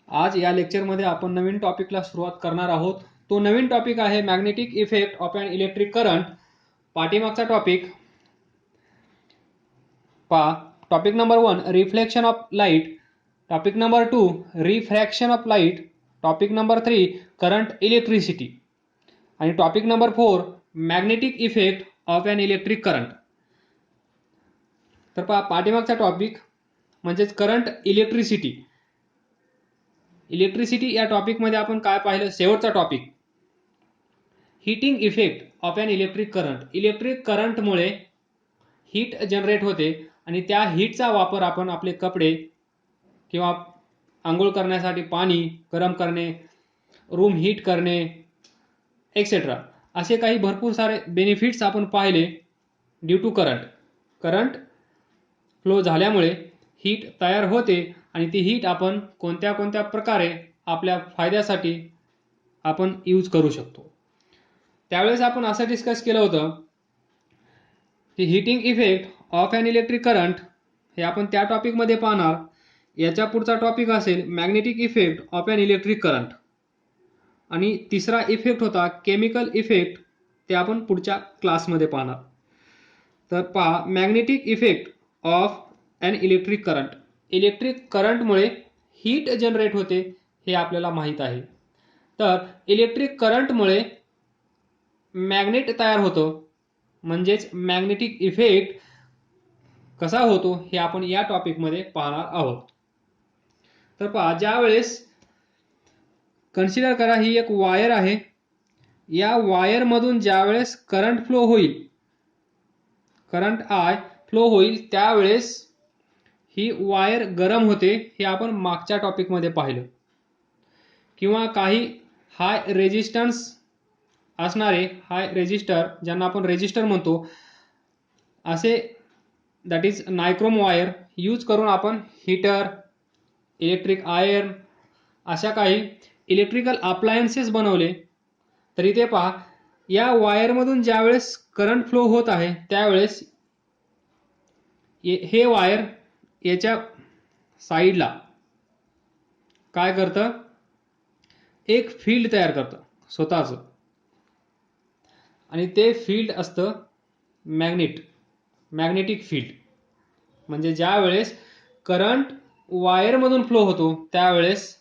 आज या लेक्चरमध्ये आपण नवीन टॉपिकला सुरुवात करणार आहोत. तो नवीन टॉपिक आहे magnetic effect of an electric current. पाठीमागचा टॉपिक पहा. Topic number 1 reflection of light, topic number 2 refraction of light, topic number 3 current electricity आणि topic number 4 magnetic effect of an electric current. तर पहा, पाठीमागचा टॉपिक म्हणजेच current electricity. Electricity या टॉपिकमध्ये आपण काय पाहिलं? शेवटचा topic heating effect of an electric current. Electric करंटमुळे हीट जनरेट होते आणि त्या हीटचा वापर आपण आपले कपडे किंवा आंघोळ करण्यासाठी पाणी गरम करणे, रूम हीट करणे एक्सेट्रा असे काही भरपूर सारे बेनिफिट्स आपण पाहिले due to current. Current flow झाल्यामुळे हीट तयार होते आणि ती हीट आपण कोणत्या कोणत्या प्रकारे आपल्या फायद्यासाठी आपण यूज करू शकतो. त्यावेळेस आपण असं डिस्कस केलं होतं की heating effect of an electric current हे आपण त्या टॉपिकमध्ये पाहणार. याच्या पुढचा टॉपिक असेल magnetic effect of an electric current आणि तिसरा इफेक्ट होता केमिकल इफेक्ट, ते आपण पुढच्या क्लासमध्ये पाहणार. तर पहा, magnetic effect of an electric current. Electric करंटमुळे हीट जनरेट होते हे आपल्याला माहीत आहे. तर इलेक्ट्रिक करंटमुळे मॅग्नेट तयार होतो, म्हणजेच मॅग्नेटिक इफेक्ट कसा होतो हे आपण या टॉपिकमध्ये पाहणार आहोत. तर पहा, ज्यावेळेस कन्सिडर करा ही एक वायर आहे. या वायरमधून ज्यावेळेस करंट फ्लो होईल, करंट आय फ्लो होईल, त्यावेळेस ही वायर गरम होते हे आपण मागच्या टॉपिकमध्ये पाहिलं. किंवा काही हाय रेजिस्टन्स असणारे हाय रेजिस्टर, ज्यांना आपण रेजिस्टर म्हणतो, असे that is nichrome wire use करून आपण हीटर, इलेक्ट्रिक आयर्न अशा काही इलेक्ट्रिकल अप्लायन्सेस बनवले. तर इथे पहा, या वायरमधून ज्यावेळेस करंट फ्लो होत आहे त्यावेळेस हे वायर याच्या साईडला काय करतं, एक फील्ड तयार करतं स्वतःच, आणि ते फील्ड असतं मॅग्नेटिक फील्ड. म्हणजे ज्यावेळेस करंट वायरमधून फ्लो होतो त्यावेळेस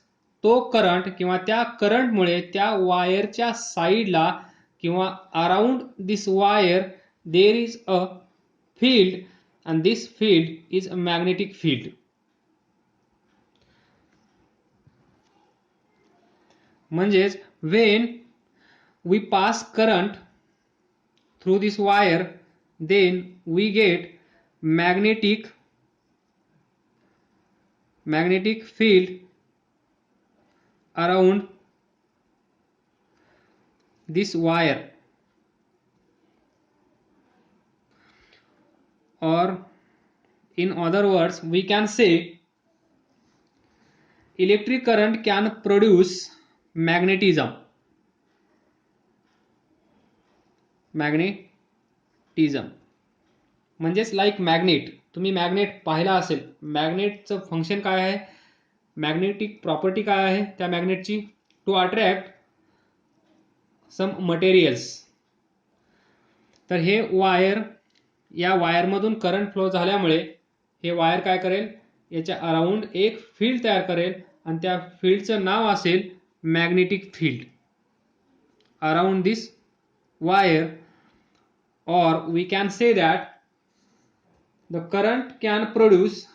तो करंट किंवा त्या करंटमुळे त्या वायरच्या साईडला किंवा around this wire there is a field and this field is a magnetic field. म्हणजेच when we pass current through this wire, then we get magnetic field around this wire, or in other words we can say electric current can produce magnetism. म्हणजेच like magnet. तुम्ही magnet पाहिला असेल. मॅग्नेटचं function काय आहे, magnetic property काय आहे त्या मॅग्नेटची? To attract some materials. तर हे वायर, या वायरमधून करंट फ्लो झाल्यामुळे हे वायर काय करेल, याच्या अराउंड एक फील्ड तयार करेल आणि त्या फील्डचं नाव असेल magnetic field around this wire. और we can say that the current can produce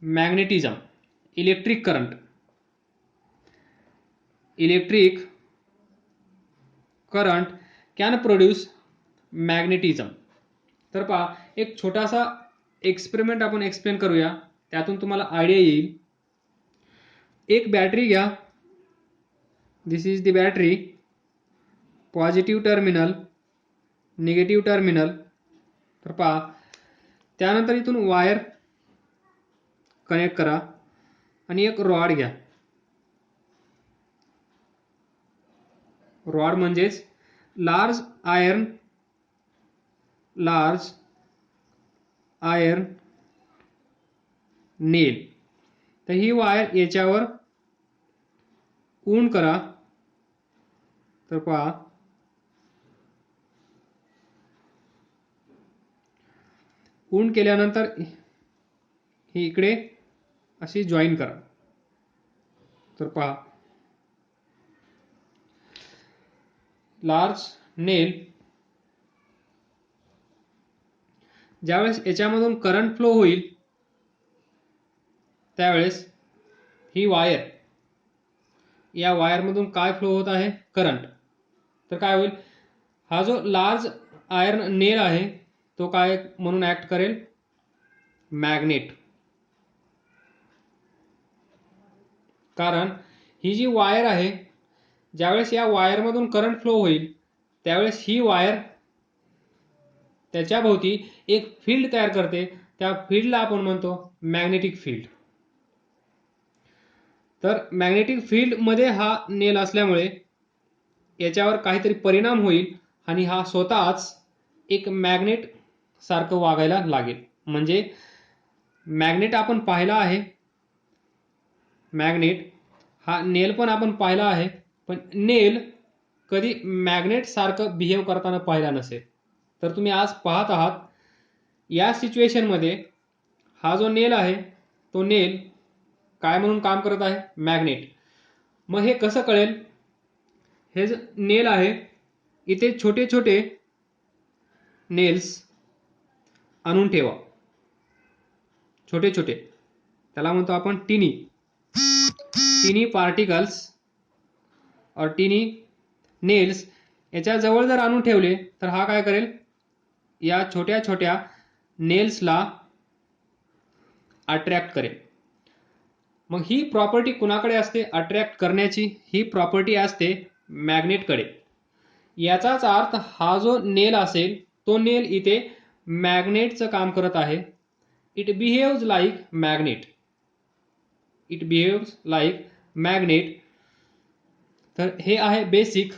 magnetism. Electric current can produce magnetism. तर पहा, एक छोटासा एक्सपेरिमेंट आपण एक्सप्लेन करूया, त्यातून तुम्हाला आयडिया येईल. एक बॅटरी घ्या. This is the battery. Positive terminal, negative terminal. तर पहा, त्यानंतर इथून वायर कनेक्ट करा आणि एक रॉड घ्या. रॉड म्हणजेच लार्ज आयर्न नेल. तर ही वायर याच्यावर ऊन करा तर पहा ऊन केल्यानंतर ही इकडे अशी जॉईन करा तर पहा लार्ज नेल ज्यावेळेस याच्यामधून करंट फ्लो होईल त्यावेळेस ही वायर, या वायरमधून काय फ्लो होत आहे? करंट. तर काय होईल? हा जो लार्ज आयर्न नेल आहे तो काय म्हणून ऍक्ट करेल? मॅग्नेट. कारण ही जी वायर आहे ज्यावेळेस या वायरमधून करंट फ्लो होईल त्यावेळेस ही वायर त्याच्याभोवती एक फील्ड तयार करते, त्या फील्डला आपण म्हणतो मॅग्नेटिक फील्ड. तर मॅग्नेटिक फील्ड मध्ये हा नेल असल्यामुळे याच्यावर काहीतरी परिणाम होईल आणि हा स्वतःच एक मॅग्नेट सारखं वागायला लागेल. म्हणजे मॅग्नेट आपण पाहिला आहे, मॅग्नेट हा नेल पण आपण पाहिला आहे, पण नेल कधी मॅग्नेट सारखं बिहेव करताना पाहिला नसेल. तर तुम्ही आज पाहत आहात या सिच्युएशन मध्ये हा जो नेल आहे तो नेल काय म्हणून काम करत आहे? मॅग्नेट. मग हे कसं कळेल? हे जे नेल आहे इथे छोटे छोटे नेल्स आणून ठेवा, छोटे छोटे, त्याला म्हणतो आपण टिनी पार्टिकल्स और टिनी नेल्स. याच्या जवळ जर आणून ठेवले तर हा काय करेल? या छोट्या छोट्या नेल्सला अट्रॅक्ट करेल. मग ही प्रॉपर्टी कुणाकडे असते? अट्रॅक्ट करण्याची ही प्रॉपर्टी असते मॅग्नेटकडे. याचाच अर्थ हा जो नेल असेल तो नेल इथे मॅग्नेटचं काम करत आहे. It behaves like magnet. It behaves like magnet. तर हे आहे बेसिक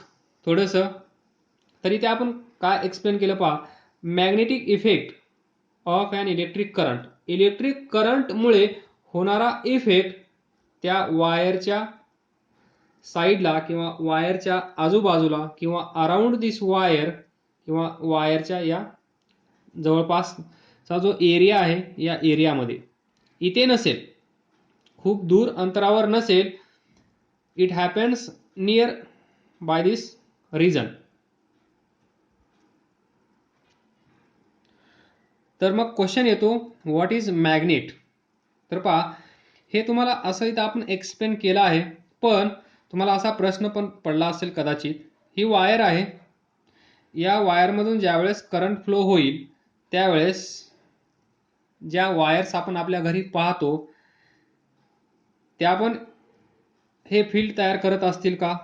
थोडंसं. तरी ते आपण काय एक्सप्लेन केलं पहा. Magnetic effect of an electric current. Electric करंटमुळे होणारा इफेक्ट त्या वायरच्या साईडला किंवा वायरच्या आजूबाजूला किंवा अराउंड दिस वायर किंवा वायरच्या या जवळपासचा जो एरिया आहे या एरियामध्ये इथे नसेल, खूप दूर अंतरावर नसेल. It happens nearby this region. तर मग क्वेश्चन येतो व्हॉट इज मॅग्नेट. तर पहा हे तुम्हाला असं इथं आपण एक्सप्लेन केलं आहे, पण तुम्हाला असा प्रश्न पण पडला असेल कदाचित. ही वायर आहे, या वायरमधून ज्यावेळेस करंट फ्लो होईल त्यावेळेस ज्या वायर्स आपण आपल्या घरी पाहतो त्या पण हे फील्ड तयार करत असतील का?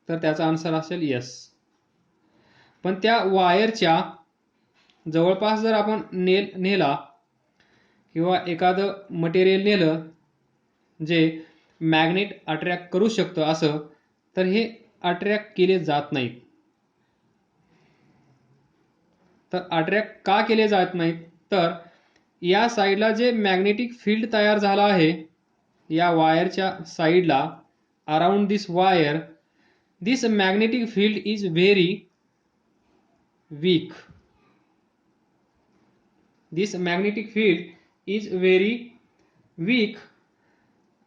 तर त्याचा आन्सर असेल यस. पण त्या वायरच्या जवळपास जर आपण नेला किंवा एखादं मटेरियल नेलं जे मॅग्नेट अट्रॅक्ट करू शकतं असं, तर हे अट्रॅक्ट केले जात नाहीत. तर अट्रॅक्ट का केले जात नाहीत? तर या साईडला जे मॅग्नेटिक फील्ड तयार झाला आहे या वायरच्या साईडला around this wire, this magnetic field is very weak. This magnetic field is very weak.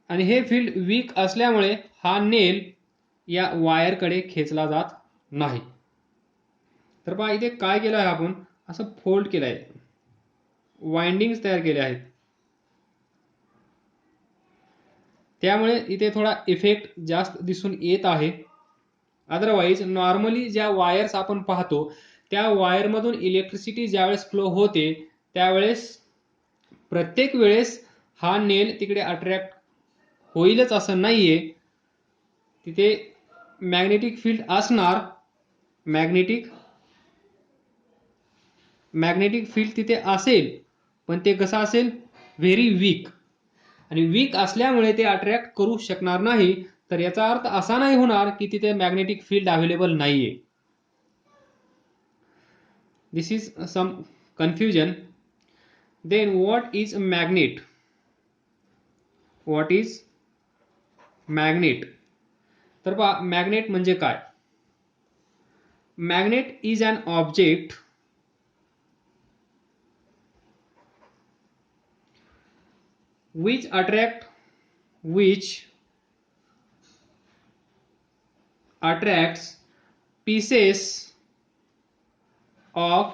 आणि हे फील्ड वीक असल्यामुळे हा नेल या वायरकडे खेचला जात नाही. तर पहा इथे काय केलं आहे आपण? असं फोल्ड केलं आहे, वाइंडिंग्स तयार केले आहेत. त्यामुळे इथे थोडा इफेक्ट जास्त दिसून येत आहे. अदरवाईज नॉर्मली ज्या वायर्स आपण पाहतो त्या वायरमधून इलेक्ट्रिसिटी ज्यावेळेस फ्लो होते त्यावेळेस प्रत्येक वेळेस हा नेल तिकडे अट्रॅक्ट होईलच असं नाहीये. तिथे मॅग्नेटिक फील्ड असणार, मॅग्नेटिक फील्ड तिथे असेल, पण ते कसं असेल? Very weak. आणि वीक असल्यामुळे ते अट्रॅक्ट करू शकणार नाही. तर याचा अर्थ असा नाही होणार की तिथे मॅग्नेटिक फील्ड अवेलेबल नाहीये. This is some confusion. Then what is magnet? What is magnet? तर पहा मॅग्नेट म्हणजे काय. Magnet is an object which attracts pieces of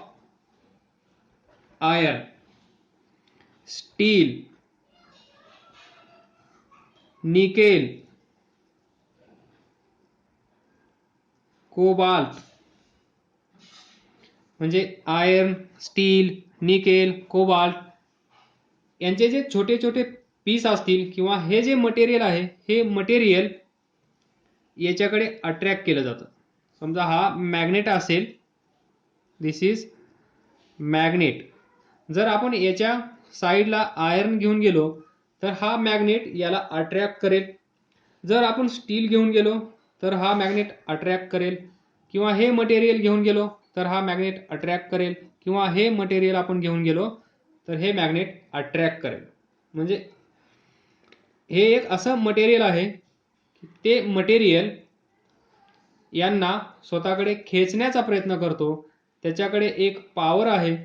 iron, steel, nickel, cobalt. म्हणजे आयर्न, स्टील, निकेल, कोबाल्ट यांचे जे छोटे छोटे पीस असतील किंवा हे जे मटेरियल आहे हे मटेरियल याच्याकडे अट्रॅक्ट केलं जातं. समजा हा मॅग्नेट असेल, दिस इज मॅग्नेट. जर आपण याच्या साईडला आयर्न घेऊन गेलो तर हा मॅग्नेट याला अट्रॅक्ट करेल. जर आपण स्टील घेऊन गेलो तर हा मॅग्नेट अट्रॅक्ट करेल, किंवा हे मटेरियल घेऊन गेलो तर हा मॅग्नेट अट्रॅक्ट करेल, किंवा हे मटेरियल आपण घेऊन गेलो तर हे मॅग्नेट अट्रॅक्ट करेल. म्हणजे हे एक असं मटेरियल आहे की ते मटेरियल यांना स्वतःकडे खेचण्याचा प्रयत्न करतो. त्याच्याकडे एक पॉवर आहे,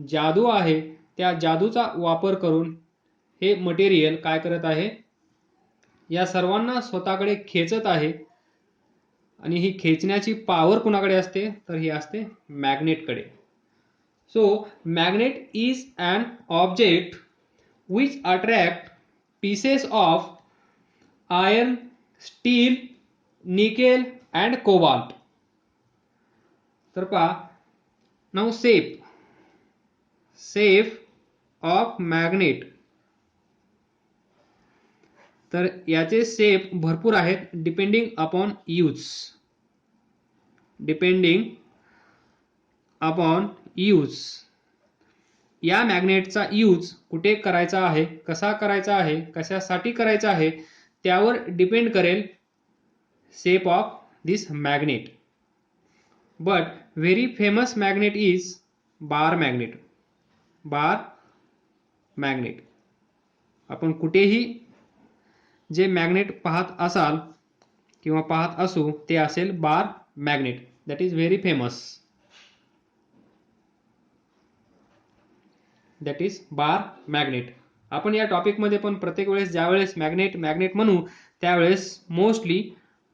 जादू आहे. त्या जादूचा वापर करून हे मटेरियल काय करत आहे, या सर्वांना स्वतःकडे खेचत आहे. आणि ही खेचण्याची पॉवर कुणाकडे असते, तर ही असते मॅग्नेटकडे. So magnet is an object which attract pieces of iron, steel, nickel and cobalt. तर पहा, नाउ सेफ ऑफ मॅग्नेट. तर याचे सेफ भरपूर आहेत, डिपेंडिंग अपॉन यूज. या मॅग्नेटचा यूज कुठे करायचा आहे, कसा करायचा आहे, कशासाठी करायचा आहे, त्यावर डिपेंड करेल shape of this magnet. But very famous magnet is bar magnet. आपण कुठेही जे मॅग्नेट पाहत असाल किंवा पाहत असू ते असेल bar magnet. That is very famous. That is bar magnet. आपण या टॉपिकमध्ये पण प्रत्येक वेळेस ज्यावेळेस मॅग्नेट म्हणू त्यावेळेस मोस्टली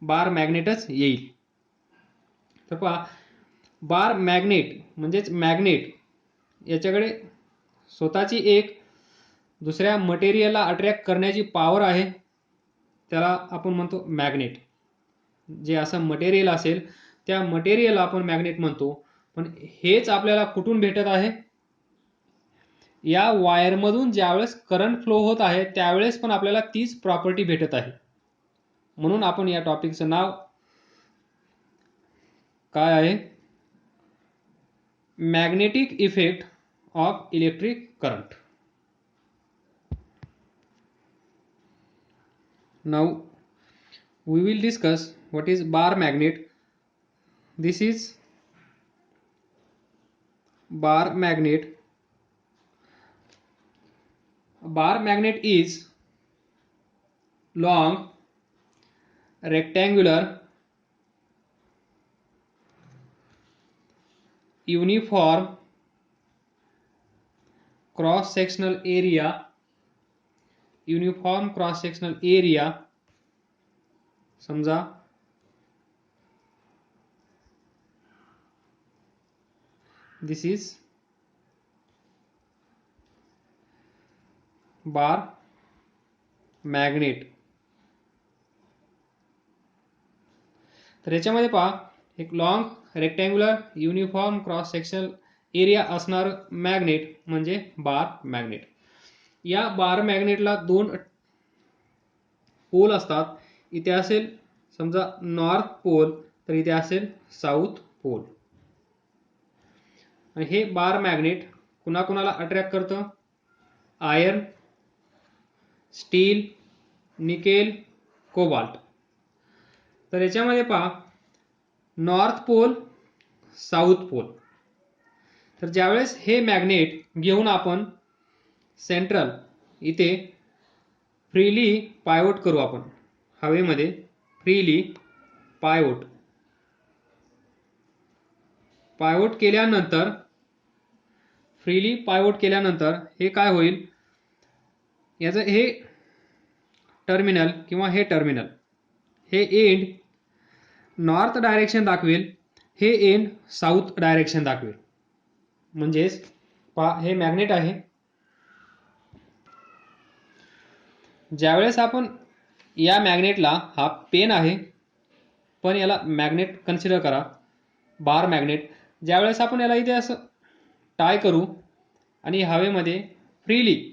बार मॅग्नेटच येईल. तर पहा, बार मॅग्नेट म्हणजेच मॅग्नेट याच्याकडे स्वतःची एक दुसऱ्या मटेरियलला अट्रॅक्ट करण्याची पॉवर आहे. त्याला आपण म्हणतो मॅग्नेट. जे असं मटेरियल असेल त्या मटेरियलला आपण मॅग्नेट म्हणतो. पण हेच आपल्याला कुठून भेटत आहे, या वायरमधून ज्यावेळेस करंट फ्लो होत आहे त्यावेळेस पण आपल्याला तीच प्रॉपर्टी भेटत आहे. म्हणून आपण या टॉपिकचं नाव काय आहे, magnetic effect of electric current. Now we will discuss what is bar magnet. This is bar magnet. A bar magnet is long, rectangular, uniform cross sectional area. समजा this is bar magnet. तर याच्यामध्ये पहा, एक long rectangular uniform cross sectional area असणार magnet म्हणजे बार magnet. या बार मॅग्नेटला दोन pole असतात. इथे असेल समजा नॉर्थ पोल, तर इथे असेल साऊथ पोल. आणि हे बार मॅग्नेट कुणाकुणाला अट्रॅक्ट करतं, आयर्न, स्टील, निकेल, कोबाल्ट. तर याच्यामध्ये पहा, नॉर्थ पोल, साऊथ पोल. तर ज्यावेळेस हे मॅग्नेट घेऊन आपण सेंट्रल इथे फ्रीली पायवट करू, आपण हवेमध्ये फ्रीली पायवोट केल्यानंतर फ्रीली पायवोट केल्यानंतर हे काय होईल, याचं हे टर्मिनल किंवा हे टर्मिनल हे एंड नॉर्थ डायरेक्शन दाखवेल, हे एंड साऊथ डायरेक्शन दाखवेल. म्हणजेच पहा हे मॅग्नेट आहे. ज्यावेळेस आपण या मॅग्नेटला, हा पेन आहे पण याला मॅग्नेट कन्सिडर करा, बार मॅग्नेट. ज्यावेळेस आपण याला इथे असं टाय करू आणि हवेमध्ये फ्रीली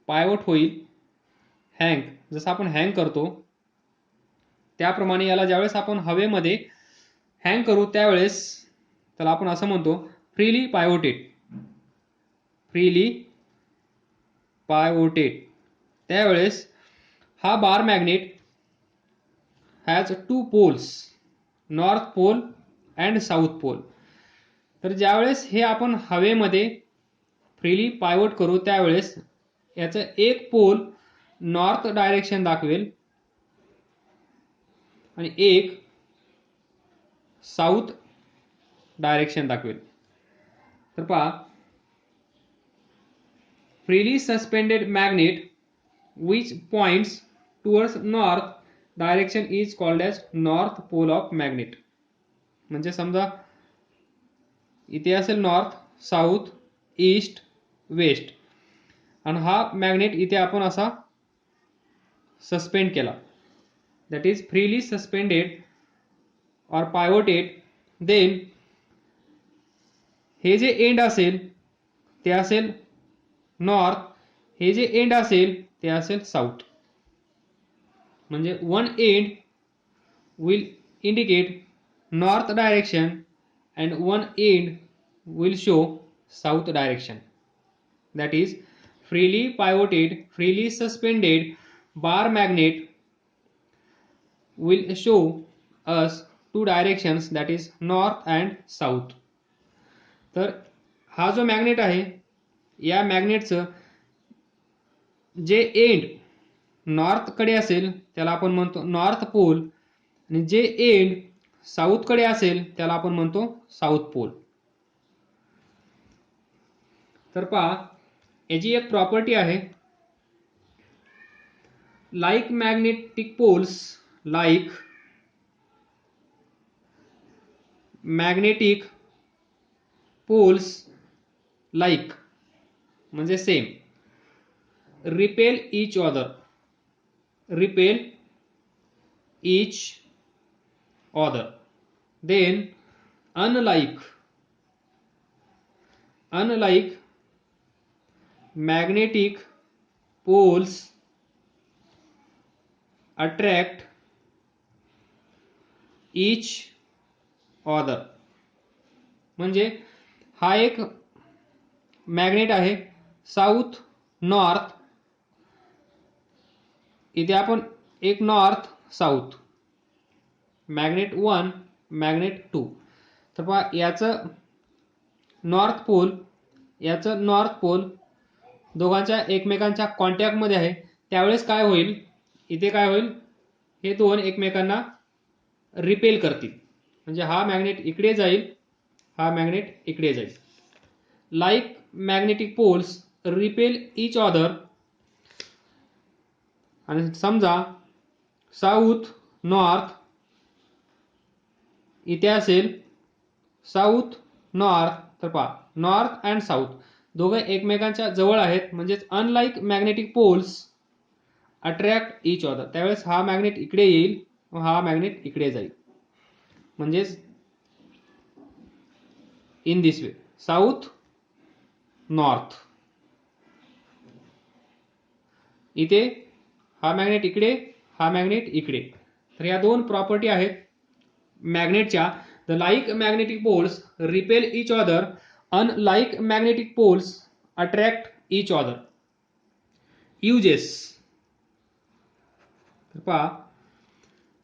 पायवोट होईल, हँग, जसं आपण हँग करतो त्याप्रमाणे याला ज्यावेळेस आपण हवेमध्ये हँग करू त्यावेळेस त्याला आपण असं म्हणतो फ्रीली पायवोटेड. त्यावेळेस हा bar magnet has 2 poles, north pole and south pole. तर ज्यावेळेस हे आपण हवेमध्ये फ्रीली पायवोट करू त्यावेळेस याचं एक पोल नॉर्थ डायरेक्शन दाखवेल आणि एक साऊथ डायरेक्शन दाखवेल. तर पहा, freely suspended magnet which points towards north direction is called as north pole of magnet. म्हणजे समजा इथे असेल नॉर्थ, साऊथ, ईस्ट, वेस्ट आणि हा मॅग्नेट इथे आपण असा सस्पेंड केला, दॅट इज फ्रीली सस्पेंडेड और पायवोटेड. देन हे जे एंड असेल ते असेल नॉर्थ, हे जे एंड असेल ते असेल साऊथ. म्हणजे one end will indicate north direction and one end will show south direction. That is freely pivoted, freely suspended bar magnet will show us 2 directions, that is north and south. तर हा जो magnet आहे या मॅग्नेटचं जे end north कडे असेल त्याला आपण म्हणतो नॉर्थ पोल आणि जे एंड साऊथ कडे असेल त्याला आपण म्हणतो साऊथ पोल. तर पहा याची एक प्रॉपर्टी आहे, like magnetic poles, like magnetic poles like म्हणजे same, repel each other, repel each other. then unlike magnetic poles attract each other. म्हणजे हा एक मॅग्नेट आहे साऊथ नॉर्थ, इथे आपण एक नॉर्थ साऊथ, मॅग्नेट 1 मॅग्नेट 2. तर पहा याचं नॉर्थ पोल दोघांच्या एकमेकांच्या कॉन्टॅक्टमध्ये आहे, त्यावेळेस काय होईल, इथे काय होईल, हे दोन एकमेकांना रिपेल करतील. म्हणजे हा मॅग्नेट इकडे जाईल, हा मॅग्नेट इकडे जाईल. Like magnetic poles repel each other. आणि समजा साऊथ नॉर्थ इथे असेल, साऊथ नॉर्थ, तर पहा नॉर्थ अँड साऊथ दोघे एकमेकांच्या जवळ आहेत, म्हणजेच unlike magnetic poles attract each other. त्यावेळेस हा मॅग्नेट इकडे येईल व हा मॅग्नेट इकडे जाईल. म्हणजेच in this way, south north, इथे हा मॅग्नेट इकडे, हा मॅग्नेट इकडे. तर या दोन प्रॉपर्टी आहेत मॅग्नेटच्या. The like magnetic poles repel each other, unlike magnetic poles attract each other. Uses. तर पहा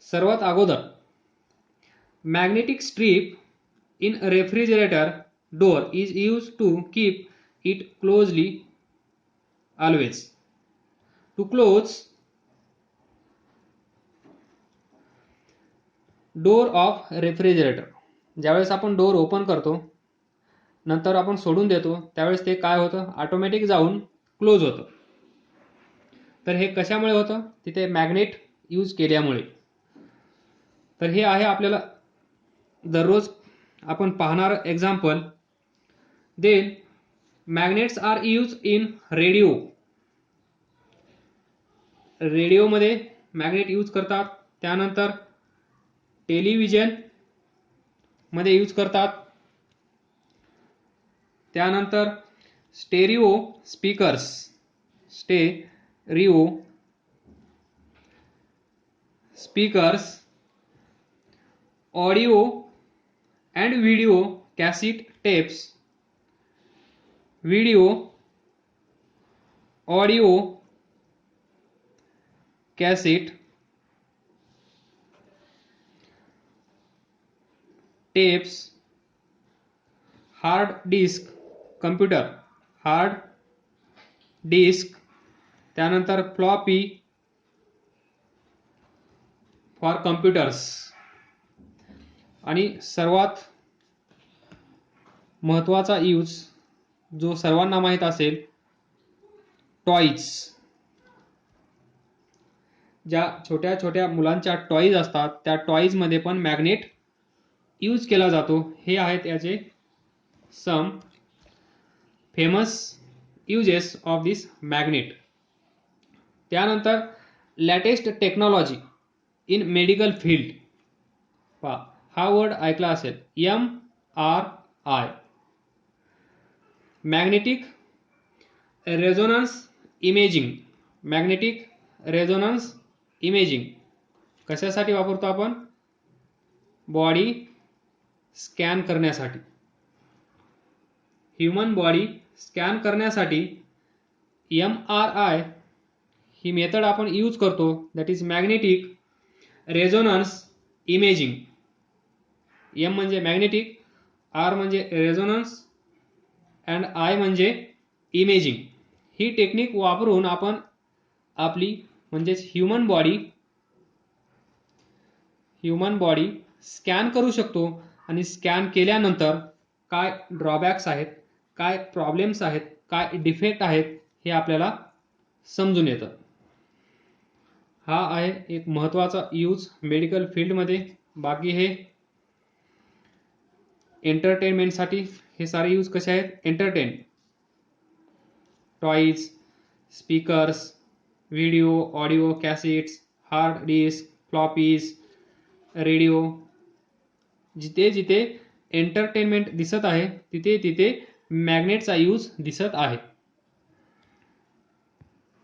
सर्वात अगोदर magnetic strip in refrigerator door is used to keep it closely always. To close door of refrigerator, ज्यावेळेस आपण door open करतो नंतर आपण सोडून देतो त्यावेळेस ते काय होतं, ऑटोमॅटिक जाऊन क्लोज होतं. तर हे कशामुळे होतं, तिथे मॅग्नेट यूज केल्यामुळे. तर हे आहे आपल्याला दररोज आपण पाहणार example. Then magnets are use in radio. रेडिओमध्ये मॅग्नेट यूज करतात. त्यानंतर टेलिव्हिजन मध्ये यूज करतात. त्यानंतर stereo speakers, stereo speakers, audio and video cassette tapes, video audio cassette tapes, hard disk computer, hard disk, त्यानंतर फ्लॉपी फॉर कम्प्युटर्स, आणि सर्वात महत्त्वाचा यूज जो सर्वांना माहीत असेल, टॉईज. ज्या छोट्या छोट्या मुलांच्या टॉईज असतात त्या टॉईजमध्ये पण मॅग्नेट यूज केला जातो. हे आहेत याचे some famous uses of this magnet. त्यानंतर latest technology in medical field. हा वर्ड ऐकला असेल, MRI, magnetic resonance imaging. Magnetic resonance imaging कशासाठी वापरतो आपण, बॉडी स्कॅन करण्यासाठी. ह्यूमन बॉडी स्कॅन करण्यासाठी MRI ही मेथड आपण यूज करतो, that is magnetic resonance imaging. M म्हणजे मॅग्नेटिक, R म्हणजे रेझोनन्स अँड I म्हणजे इमेजिंग. ही टेक्निक वापरून आपण आपली म्हणजेच ह्यूमन बॉडी स्कॅन करू शकतो. आणि स्कॅन केल्यानंतर काय ड्रॉबॅक्स आहेत, काय प्रॉब्लेम्स आहेत, काय डिफेक्ट आहेत हे आपल्याला समजून येतं. हा आहे एक महत्त्वाचा यूज मेडिकल फील्डमध्ये. बाकी हे एंटरटेनमेंटसाठी हे सारे यूज कसे आहेत, entertain, toys, speakers, video audio cassettes, hard disk, floppies, radio. जिथे जिथे एंटरटेनमेंट दिसत आहे तिथे तिथे मॅग्नेटचा यूज दिसत आहे.